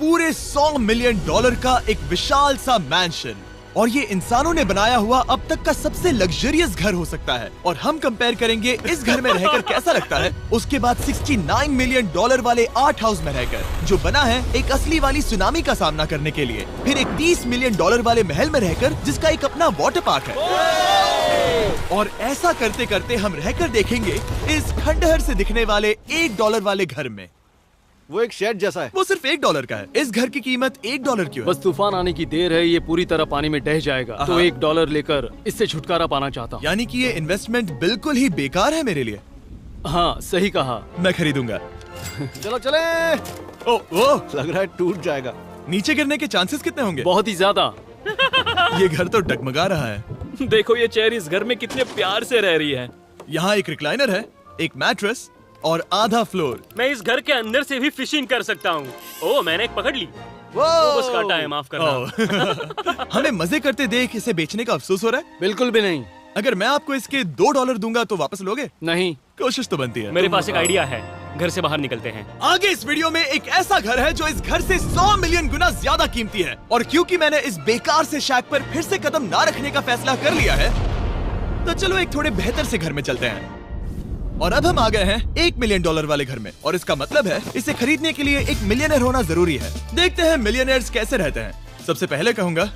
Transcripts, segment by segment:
पूरे $100 मिलियन का एक विशाल सा मैंशन, और ये इंसानों ने बनाया हुआ अब तक का सबसे लग्जरियस घर हो सकता है। और हम कंपेयर करेंगे इस घर में रहकर कैसा लगता है उसके बाद $69 मिलियन वाले आर्ट हाउस में रहकर, जो बना है एक असली वाली सुनामी का सामना करने के लिए। फिर एक $30 मिलियन वाले महल में रहकर जिसका एक अपना वाटर पार्क है। और ऐसा करते करते हम रहकर देखेंगे इस खंडहर से दिखने वाले $1 वाले घर में। वो एक शेड जैसा है। वो सिर्फ $1 का है। इस घर की कीमत $1 क्यों है? बस तूफान आने की देर है, ये पूरी तरह पानी में ढह जाएगा, तो $1 लेकर इससे छुटकारा पाना चाहता हूँ। यानी कि ये इन्वेस्टमेंट बिल्कुल ही बेकार है मेरे लिए। हाँ सही कहा। मैं खरीदूंगा। चलो चले। ओ, लग रहा है टूट जाएगा। नीचे गिरने के चांसेस कितने होंगे? बहुत ही ज्यादा। ये घर तो डगमगा रहा है। देखो ये चेयर इस घर में कितने प्यार से रह रही है। यहाँ एक रिक्लाइनर है, एक मैट्रेस और आधा फ्लोर। मैं इस घर के अंदर से भी फिशिंग कर सकता हूँ। ओह मैंने एक पकड़ ली। वो बस काटा है, माफ करना। हमें मजे करते देख इसे बेचने का अफसोस हो रहा है? बिल्कुल भी नहीं। अगर मैं आपको इसके $2 दूंगा तो वापस लोगे? नहीं। कोशिश तो बनती है। मेरे पास एक आइडिया है, घर से बाहर निकलते हैं। आगे इस वीडियो में एक ऐसा घर है जो इस घर से 100 मिलियन गुना ज्यादा कीमती है। और क्योंकि मैंने इस बेकार से शैक पर फिर से कदम ना रखने का फैसला कर लिया है, तो चलो एक थोड़े बेहतर से घर में चलते हैं। और अब हम आ गए हैं $1 मिलियन वाले घर में, और इसका मतलब है इसे खरीदने के लिए एक मिलियनर होना जरूरी है। देखते हैं मिलियनर्स कैसे रहते हैं। सबसे पहले कहूंगा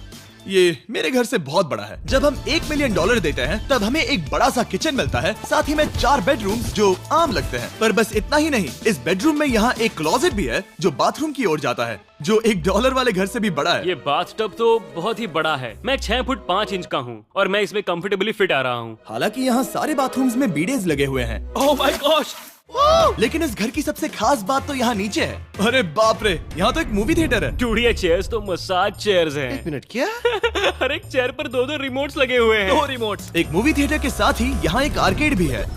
ये मेरे घर से बहुत बड़ा है। जब हम $1 मिलियन देते हैं तब हमें एक बड़ा सा किचन मिलता है, साथ ही में 4 बेडरूम्स जो आम लगते हैं। पर बस इतना ही नहीं, इस बेडरूम में यहाँ एक क्लोजेट भी है जो बाथरूम की ओर जाता है, जो $1 वाले घर से भी बड़ा है। ये बाथटब तो बहुत ही बड़ा है। मैं 6 फुट 5 इंच का हूँ और मैं इसमें कंफर्टेबली फिट आ रहा हूँ। हालांकि यहाँ सारे बाथरूम्स में बीडेज लगे हुए हैं। Oh my gosh! लेकिन इस घर की सबसे खास बात तो यहाँ नीचे है। अरे बाप रे, यहाँ तो एक मूवी थिएटर है। टूड, ये चेयर्स तो मसाज चेयर्स हैं। एक मिनट, क्या? हर एक चेयर पर 2-2 रिमोट्स लगे हुए हैं। 2 रिमोट्स। एक मूवी थिएटर के साथ ही यहाँ एक आर्केड भी है।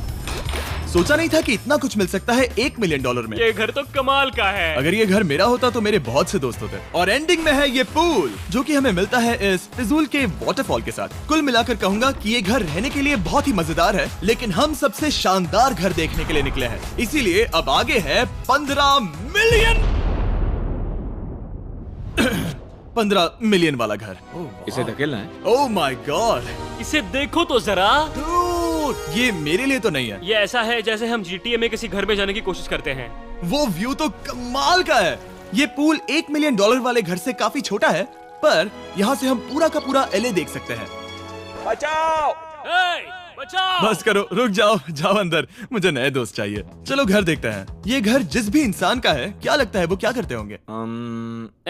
सोचा नहीं था कि इतना कुछ मिल सकता है $1 मिलियन में। ये घर तो कमाल का है। अगर ये घर मेरा होता तो मेरे बहुत से दोस्त होते। और एंडिंग में है ये पूल, जो कि हमें मिलता है इस फिजूल के वाटरफॉल के साथ। कुल मिलाकर कहूंगा कि ये घर रहने के लिए बहुत ही मजेदार है, लेकिन हम सबसे शानदार घर देखने के लिए निकले हैं। इसीलिए अब आगे है 15 मिलियन वाला घर। इसे धकेलना है। ओह माय गॉड, इसे देखो तो जरा। ये मेरे लिए तो नहीं है। ये ऐसा है जैसे हम GTA में किसी घर में जाने की कोशिश करते हैं। वो व्यू तो कमाल का है। ये पूल $1 मिलियन वाले घर से काफी छोटा है, पर यहाँ से हम पूरा का पूरा LA देख सकते हैं। बचाओ! बचाओ! बस करो, रुक जाओ, जाओ अंदर, मुझे नए दोस्त चाहिए। चलो घर देखते हैं। ये घर जिस भी इंसान का है, क्या लगता है वो क्या करते होंगे?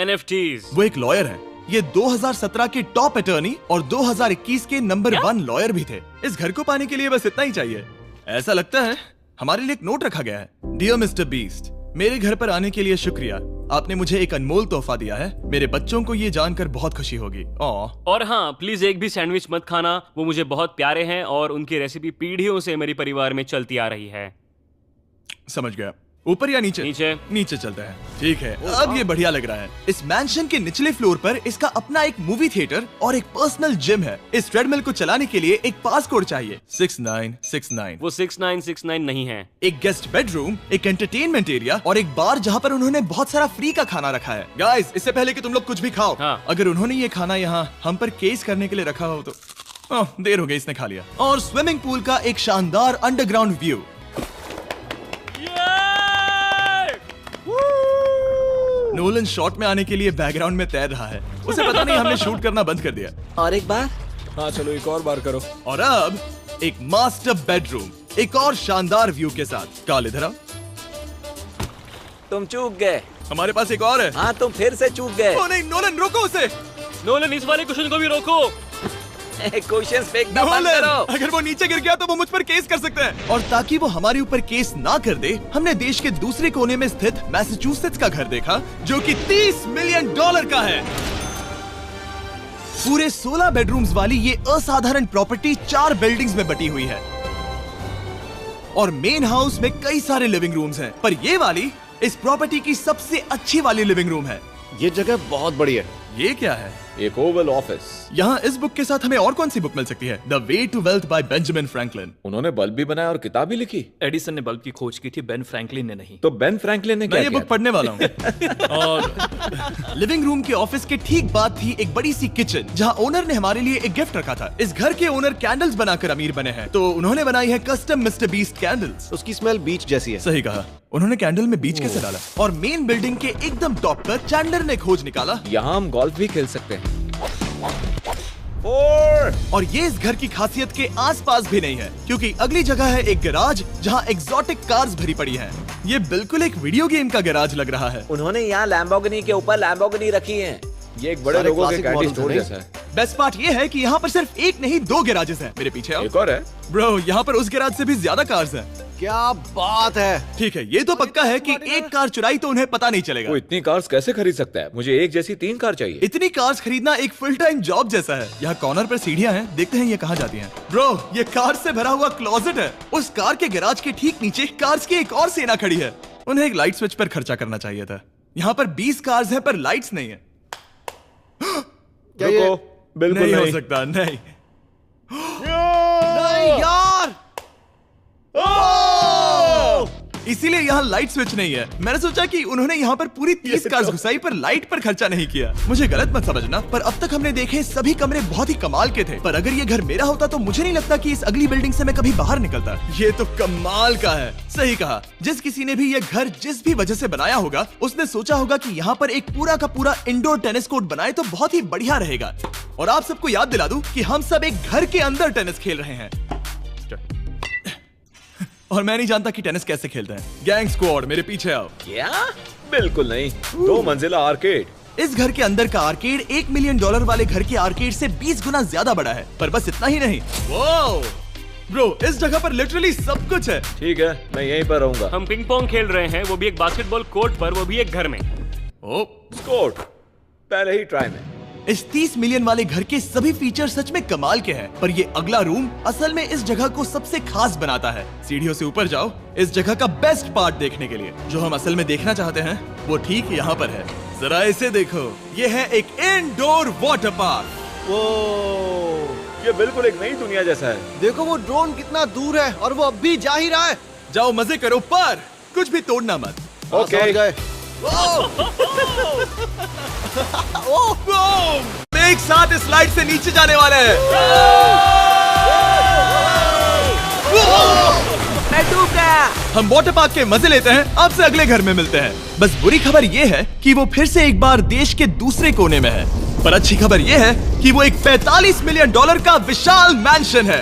NFTs। वो एक लॉयर है। ये 2017 के टॉप अटॉर्नी और 2021 के नंबर 1 लॉयर भी थे। इस घर को पाने के लिए बस इतना ही चाहिए। ऐसा लगता है हमारे लिए एक नोट रखा गया है। डियर मिस्टर बीस्ट, मेरे घर पर आने के लिए शुक्रिया। आपने मुझे एक अनमोल तोहफा दिया है। मेरे बच्चों को ये जानकर बहुत खुशी होगी। और हाँ, प्लीज एक भी सैंडविच मत खाना, वो मुझे बहुत प्यारे हैं और उनकी रेसिपी पीढ़ियों से मेरे परिवार में चलती आ रही है। समझ गया। ऊपर या नीचे? नीचे। नीचे चलते हैं। ठीक है, अब ये बढ़िया लग रहा है। इस मैंशन के निचले फ्लोर पर इसका अपना एक मूवी थिएटर और एक पर्सनल जिम है। इस ट्रेडमिल को चलाने के लिए एक पास कोड चाहिए, 6969। वो 6969 नहीं है। एक गेस्ट बेडरूम, एक एंटरटेनमेंट एरिया और एक बार जहाँ पर उन्होंने बहुत सारा फ्री का खाना रखा है। गाइस, इससे पहले कि तुम लोग कुछ भी खाओ, अगर उन्होंने ये खाना यहाँ हम पर केस करने के लिए रखा हो तो देर हो गई, इसने खा लिया। और स्विमिंग पूल का एक शानदार अंडरग्राउंड व्यू। नोलन शॉट में आने के लिए बैकग्राउंड में तैर रहा है। उसे पता नहीं हमने शूट करना बंद कर दिया। और एक बार? हाँ चलो एक और बार करो। और अब एक मास्टर बेडरूम, एक और शानदार व्यू के साथ। काल इधर आओ। तुम चूक गए। हमारे पास एक और है। हाँ तुम फिर से चूक गए। ओ नहीं, नोलन रोको उसे। नोलन, इस वाले क्वेश्चन को भी रोको। क्वेश्चंस फेंकना बंद करो। अगर वो नीचे गिर गया तो वो मुझ पर केस कर सकते हैं। और ताकि वो हमारे ऊपर केस ना कर दे, हमने देश के दूसरे कोने में स्थित मैसाचुसेट्स का घर देखा, जो कि $30 मिलियन का है। पूरे 16 बेडरूम्स वाली ये असाधारण प्रॉपर्टी 4 बिल्डिंग्स में बटी हुई है। और मेन हाउस में कई सारे लिविंग रूम्स हैं, पर ये वाली इस प्रॉपर्टी की सबसे अच्छी वाली लिविंग रूम है। ये जगह बहुत बड़ी है। ये क्या है? एक ओवल ऑफिस। यहाँ इस बुक के साथ हमें और कौन सी बुक मिल सकती है? The way to wealth by Benjamin Franklin. उन्होंने बल्ब भी बनाया और किताब भी लिखी। एडिसन ने बल्ब की खोज की थी, बेन फ्रैंकलिन ने नहीं। तो बेन फ्रैंकलिन ने मैं क्या ये किया बुक पढ़ने वाला हूँ। और लिविंग रूम के ऑफिस के ठीक बाद थी एक बड़ी सी किचन, जहाँ ओनर ने हमारे लिए एक गिफ्ट रखा था। इस घर के ओनर कैंडल्स बनाकर अमीर बने हैं, तो उन्होंने बनाई है कस्टम मिस्टर बीस्ट कैंडल्स। उसकी स्मेल बीच जैसी है। सही कहा। उन्होंने कैंडल में बीच कैसे डाला? और मेन बिल्डिंग के एकदम टॉप पर चैंडलर ने खोज निकाला। यहाँ हम गोल्फ भी खेल सकते हैं। और ये इस घर की खासियत के आसपास भी नहीं है, क्योंकि अगली जगह है एक गैराज जहाँ एग्जॉटिक कार्स भरी पड़ी हैं। ये बिल्कुल एक वीडियो गेम का गैराज लग रहा है। उन्होंने यहाँ लैम्बोर्गिनी के ऊपर लैम्बोर्गिनी रखी है। ये एक बड़े सारे लोगों के classic कैंडी models स्टोर हैं, जैसा है। बेस्ट पार्ट ये है कि यहाँ पर सिर्फ एक नहीं 2 गैराजेस हैं। मेरे पीछे आओ। एक और है। ब्रो, यहाँ पर उस गैराज से भी ज्यादा कार्स हैं। क्या बात है। ठीक है, ये तो पक्का है कि एक कार चुराई तो उन्हें पता नहीं चलेगा। वो इतनी कार्स कैसे खरीद सकता है? मुझे एक जैसी 3 कार चाहिए। इतनी कार्स खरीदना एक फुल टाइम जॉब जैसा है। यहाँ कॉर्नर पर सीढ़ियाँ हैं, देखते हैं ये कहाँ जाती हैं। ब्रो, ये कार से भरा हुआ क्लोजेट है। उस कार के गैराज के ठीक नीचे कार्स की एक और सेना खड़ी है। उन्हें एक लाइट स्विच पर खर्चा करना चाहिए था। यहाँ पर 20 कार्स हैं पर लाइट्स नहीं है। क्या ये? रुको, बिल्कुल नहीं हो नहीं। सकता, नहीं। नहीं यार। इसीलिए यहाँ लाइट स्विच नहीं है। मैंने सोचा कि उन्होंने यहाँ पर पूरी 30 कार्स घुसाई पर लाइट पर खर्चा नहीं किया। मुझे गलत मत समझना, पर अब तक हमने देखे सभी कमरे बहुत ही कमाल के थे। पर अगर ये घर मेरा होता तो मुझे नहीं लगता कि इस अगली बिल्डिंग से मैं कभी बाहर निकलता। ये तो कमाल का है। सही कहा। जिस किसी ने भी ये घर जिस भी वजह से बनाया होगा, उसने सोचा होगा कि यहाँ पर एक पूरा का पूरा इंडोर टेनिस कोर्ट बनाए तो बहुत ही बढ़िया रहेगा। और आप सबको याद दिला दूं कि हम सब एक घर के अंदर टेनिस खेल रहे हैं। और मैं नहीं जानता कि टेनिस कैसे खेलते हैं। गैंग स्क्वाड, मेरे पीछे आओ। क्या? बिल्कुल नहीं। 2 मंजिला आर्केड। इस घर के अंदर का आर्केड $1 मिलियन वाले घर के आर्केड से 20 गुना ज्यादा बड़ा है। पर बस इतना ही नहीं। वाओ ब्रो, इस जगह पर लिटरली सब कुछ है। ठीक है, मैं यहीं पर रहूंगा। हम पिंग पोंग खेल रहे हैं, वो भी एक बास्केटबॉल कोर्ट पर, वो भी एक घर में। ओ, स्कोर पहले ही ट्राई में। इस 30 मिलियन वाले घर के सभी फीचर सच में कमाल के हैं, पर ये अगला रूम असल में इस जगह को सबसे खास बनाता है। सीढ़ियों से ऊपर जाओ इस जगह का बेस्ट पार्ट देखने के लिए। जो हम असल में देखना चाहते हैं वो ठीक यहाँ पर है। जरा इसे देखो, ये है एक इंडोर वाटर पार्क। वो ये बिल्कुल एक नई दुनिया जैसा है। देखो वो ड्रोन कितना दूर है और वो अब भी जा ही रहा है। जाओ मजे करो, पर कुछ भी तोड़ना मत। ओके। समझ गए। एक साथ इस स्लाइड से नीचे जाने वाले हैं। मैं डूब गया। हम वाटर पार्क के मजे लेते हैं। आपसे अगले घर में मिलते हैं। बस बुरी खबर ये है कि वो फिर से एक बार देश के दूसरे कोने में है। पर अच्छी खबर ये है कि वो एक $45 मिलियन का विशाल मैंशन है।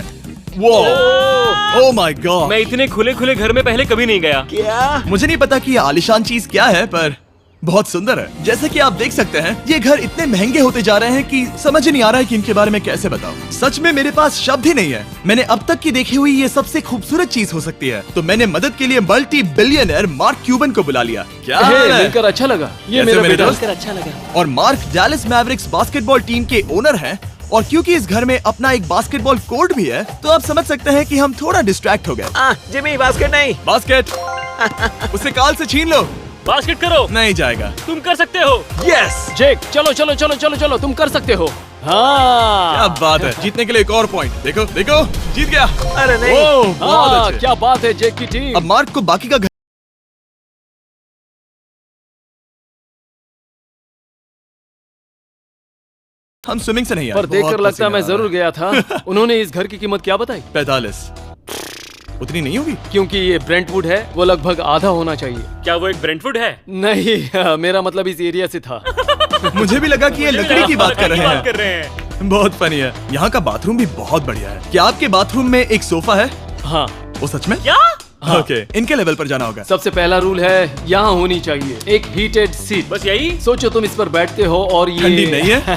Oh my God. मैं इतने खुले खुले घर में पहले कभी नहीं गया। क्या? मुझे नहीं पता कि ये आलिशान चीज क्या है, पर बहुत सुंदर है। जैसे कि आप देख सकते हैं, ये घर इतने महंगे होते जा रहे हैं कि समझ ही नहीं आ रहा है कि इनके बारे में कैसे बताऊं। सच में मेरे पास शब्द ही नहीं है। मैंने अब तक की देखी हुई ये सबसे खूबसूरत चीज हो सकती है। तो मैंने मदद के लिए मल्टी बिलियनर मार्क क्यूबन को बुला लिया। क्या हे, हाल है? मिलकर अच्छा लगा। ये कैसे मेरा मेरे बेटा। दोस्त? अच्छा लगा। और mark Dallas Mavericks basketball team के ओनर हैं। और क्योंकि इस घर में अपना एक बास्केटबॉल कोर्ट भी है, तो आप समझ सकते हैं कि हम थोड़ा डिस्ट्रैक्ट हो गए। जिमी, बास्केट नहीं। बास्केट उसे काल से छीन लो। बास्केट करो। नहीं जाएगा। तुम कर सकते हो। यस, जेक, चलो चलो चलो चलो चलो, तुम कर सकते हो। हाँ क्या बात है। जीतने के लिए एक और पॉइंट। देखो देखो, जीत गया। अरे नहीं। ओह, बहुत हाँ, अच्छे। क्या बात है जेक की टीम। अब मार्क को बाकी का घर हम स्विमिंग से नहीं आए। पर देखकर बहुत लगता है मैं पसीना आ जरूर गया था। उन्होंने इस घर की कीमत क्या बताई? 45। उतनी नहीं होगी। क्योंकि ये ब्रेंटवुड है, वो लगभग आधा होना चाहिए। क्या वो एक ब्रेंटवुड है? नहीं, मेरा मतलब इस एरिया से था। मुझे भी लगा कि ये लकड़ी की बात कर रहे हैं। कर रहे हैं। बहुत फनी है। यहाँ का बाथरूम भी बहुत बढ़िया है। क्या आपके बाथरूम में एक सोफा है? हाँ, वो सच में? क्या? ओके, इनके लेवल पर जाना होगा। सबसे पहला रूल है यहाँ होनी चाहिए एक हीटेड सीट। बस यही? सोचो तुम इस पर बैठते हो और ये ठंडी नहीं है।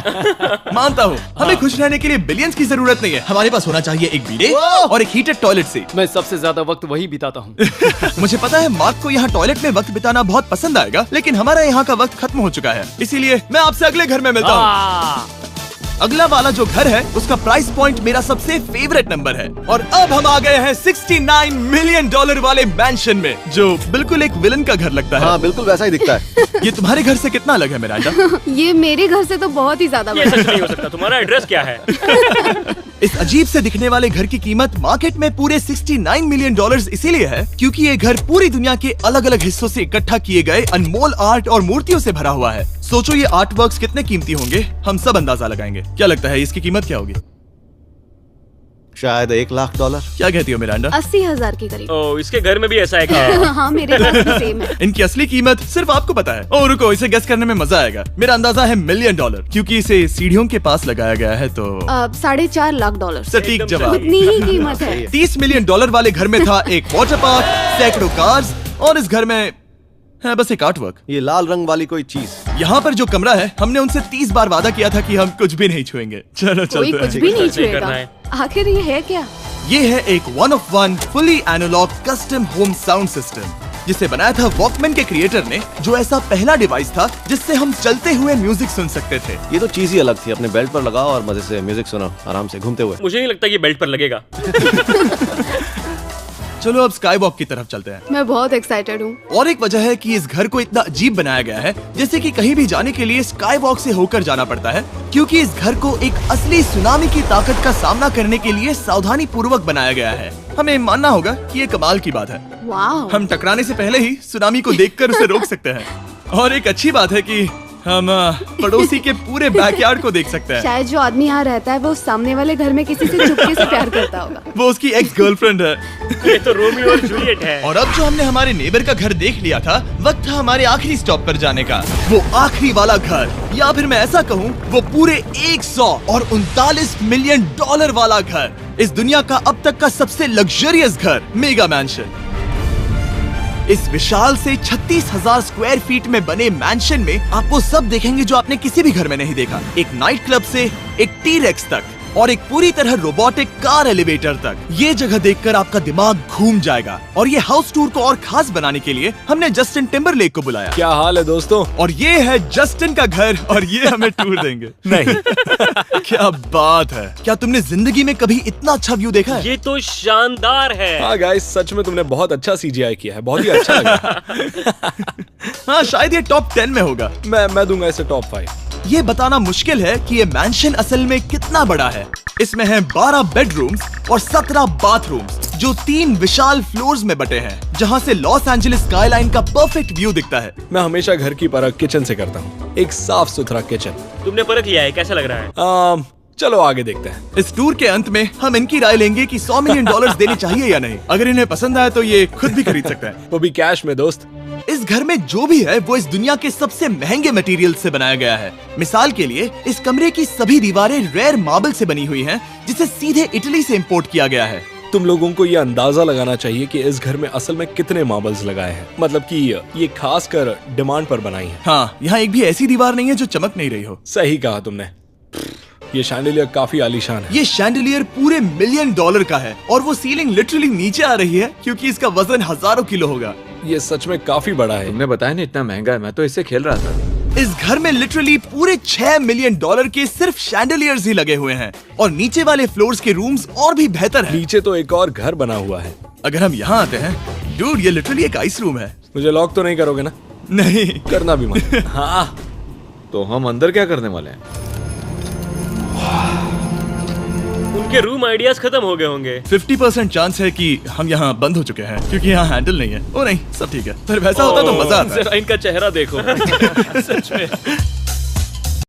मानता हूँ, हमें खुश रहने के लिए बिलियंस की जरूरत नहीं है। हमारे पास होना चाहिए एक बीडे और एक हीटेड टॉयलेट सीट। मैं सबसे ज्यादा वक्त वही बिताता हूँ। मुझे पता है मार्क को यहाँ टॉयलेट में वक्त बिताना बहुत पसंद आएगा, लेकिन हमारा यहाँ का वक्त खत्म हो चुका है। इसीलिए मैं आपसे अगले घर में मिलता हूँ। अगला वाला जो घर है उसका प्राइस पॉइंट मेरा सबसे फेवरेट नंबर है। और अब हम आ गए हैं $69 मिलियन वाले मैंशन में, जो बिल्कुल एक विलन का घर लगता है। हाँ बिल्कुल वैसा ही दिखता है। ये तुम्हारे घर से कितना अलग है मिरांडा? ये मेरे घर से तो बहुत ही ज्यादा ये बड़ा सच नहीं हो सकता। तुम्हारा एड्रेस क्या है? इस अजीब से दिखने वाले घर की कीमत मार्केट में पूरे $69 मिलियन इसीलिए है क्योंकि ये घर पूरी दुनिया के अलग अलग हिस्सों से इकट्ठा किए गए अनमोल आर्ट और मूर्तियों से भरा हुआ है। सोचो ये आर्ट वर्क्स कितने कीमती होंगे, हम सब अंदाजा लगाएंगे। क्या लगता है इसकी कीमत क्या होगी? शायद $1 लाख। क्या कहती हो मिरांडा? 80,000 के करीब। ओ, इसके घर में भी ऐसा है क्या? हाँ मेरे घर भी सेम है। इनकी असली कीमत सिर्फ आपको पता है। ओ रुको, इसे गेस करने में मजा आएगा। मेरा अंदाजा है $1 मिलियन क्योंकि इसे सीढ़ियों के पास लगाया गया है। तो $4.5 लाख। सटीक एकदम जवाब। उतनी ही कीमत है। $30 मिलियन वाले घर में था एक वाटर पार्क, सैकड़ों कार्स और इस घर में है बस एक आर्ट वर्क। ये लाल रंग वाली कोई चीज। यहाँ पर जो कमरा है, हमने उनसे 30 बार वादा किया था कि हम कुछ भी नहीं छुएंगे। चलो कोई चलते कुछ हैं। भी नहीं नहीं करना छुएगा। है। आखिर ये है क्या? ये है एक 1 of 1 fully analogue custom home sound system जिसे बनाया था वॉकमैन के क्रिएटर ने, जो ऐसा पहला डिवाइस था जिससे हम चलते हुए म्यूजिक सुन सकते थे। ये तो चीज ही अलग थी। अपने बेल्ट पर लगाओ और मजे से म्यूजिक सुनो आराम से घूमते हुए। मुझे नहीं लगता ये बेल्ट पर लगेगा। चलो अब स्काई वॉक की तरफ चलते हैं। मैं बहुत एक्साइटेड हूँ। और एक वजह है कि इस घर को इतना अजीब बनाया गया है जैसे कि कहीं भी जाने के लिए स्काई वॉक से होकर जाना पड़ता है, क्योंकि इस घर को एक असली सुनामी की ताकत का सामना करने के लिए सावधानी पूर्वक बनाया गया है। हमें मानना होगा कि ये कमाल की बात है। वाह। हम टकराने से पहले ही सुनामी को देखकर उसे रोक सकते हैं। और एक अच्छी बात है कि हम पड़ोसी के पूरे बैकयार्ड को देख सकते हैं। शायद जो आदमी यहाँ रहता है वो उस सामने वाले घर में किसी से चुपके से प्यार करता होगा। वो उसकी एक्स गर्लफ्रेंड है। ये तो रोमियो और जूलियट है। और अब जो हमने हमारे नेबर का घर देख लिया था, वक्त था हमारे आखिरी स्टॉप पर जाने का। वो आखिरी वाला घर, या फिर मैं ऐसा कहूँ वो पूरे 139 मिलियन वाला घर, इस दुनिया का अब तक का सबसे लग्जरियस घर, मेगा मैंशन। इस विशाल से 36,000 स्क्वायर फीट में बने मैंशन में आप वो सब देखेंगे जो आपने किसी भी घर में नहीं देखा। एक नाइट क्लब से एक टी-रेक्स तक और एक पूरी तरह रोबोटिक कार एलिवेटर तक। ये जगह देखकर आपका दिमाग घूम जाएगा। और ये हाउस टूर को और खास बनाने के लिए हमने जस्टिन टिम्बरलेक को बुलाया। क्या हाल है दोस्तों? और ये है जस्टिन का घर और ये हमें टूर देंगे। नहीं। क्या बात है, क्या तुमने जिंदगी में कभी इतना अच्छा व्यू देखा है? ये तो शानदार है। हाँ गाइस, सच में तुमने बहुत अच्छा CGI किया है। बहुत ही अच्छा लगा। हाँ शायद ये टॉप 10 में होगा। मैं दूंगा इसे टॉप 5। ये बताना मुश्किल है कि ये मैंशन असल में कितना बड़ा है। इसमें है 12 बेडरूम्स और 17 बाथरूम्स जो 3 विशाल फ्लोर्स में बटे हैं, जहाँ से लॉस एंजलिस स्काईलाइन का परफेक्ट व्यू दिखता है। मैं हमेशा घर की परख किचन से करता हूँ। एक साफ सुथरा किचन। तुमने परख लिया है, कैसा लग रहा है? चलो आगे देखते हैं। इस टूर के अंत में हम इनकी राय लेंगे कि $100 मिलियन देने चाहिए या नहीं। अगर इन्हें पसंद आए तो ये खुद भी खरीद सकते हैं। वो भी कैश में दोस्त। इस घर में जो भी है वो इस दुनिया के सबसे महंगे मटेरियल से बनाया गया है। मिसाल के लिए इस कमरे की सभी दीवारें रेयर मार्बल से बनी हुई हैं, जिसे सीधे इटली से इंपोर्ट किया गया है। तुम लोगों को ये अंदाजा लगाना चाहिए कि इस घर में असल में कितने मार्बल्स लगाए हैं। मतलब कि ये खास कर डिमांड पर बनाई है। हाँ, यहाँ एक भी ऐसी दीवार नहीं है जो चमक नहीं रही हो। सही कहा तुमने। ये शैंडिलियर काफी आलीशान है। ये शैंडिलियर पूरे $1 मिलियन का है और वो सीलिंग लिटरली नीचे आ रही है क्योंकि इसका वजन हजारों किलो होगा। ये सच में काफी बड़ा है। तुमने बताया ना इतना महंगा है, मैं तो इससे खेल रहा था। इस घर में लिटरली पूरे $6 मिलियन के सिर्फ शैंडिलियर्स ही लगे हुए हैं और नीचे वाले फ्लोर्स के रूम्स और भी बेहतर हैं। नीचे तो एक और घर बना हुआ है। अगर हम यहाँ आते हैं, डूड, ये लिटरली एक आइस रूम है। मुझे लॉक तो नहीं करोगे ना? नहीं करना भी मत। हाँ, तो हम अंदर क्या करने वाले हैं? उनके रूम आइडियाज खत्म हो गए होंगे। 50% चांस है कि हम यहाँ बंद हो चुके हैं क्योंकि यहाँ हैंडल नहीं है। ओ नहीं, सब ठीक है। पर वैसा होता तो मजा आता। जरा इनका चेहरा देखो। सच में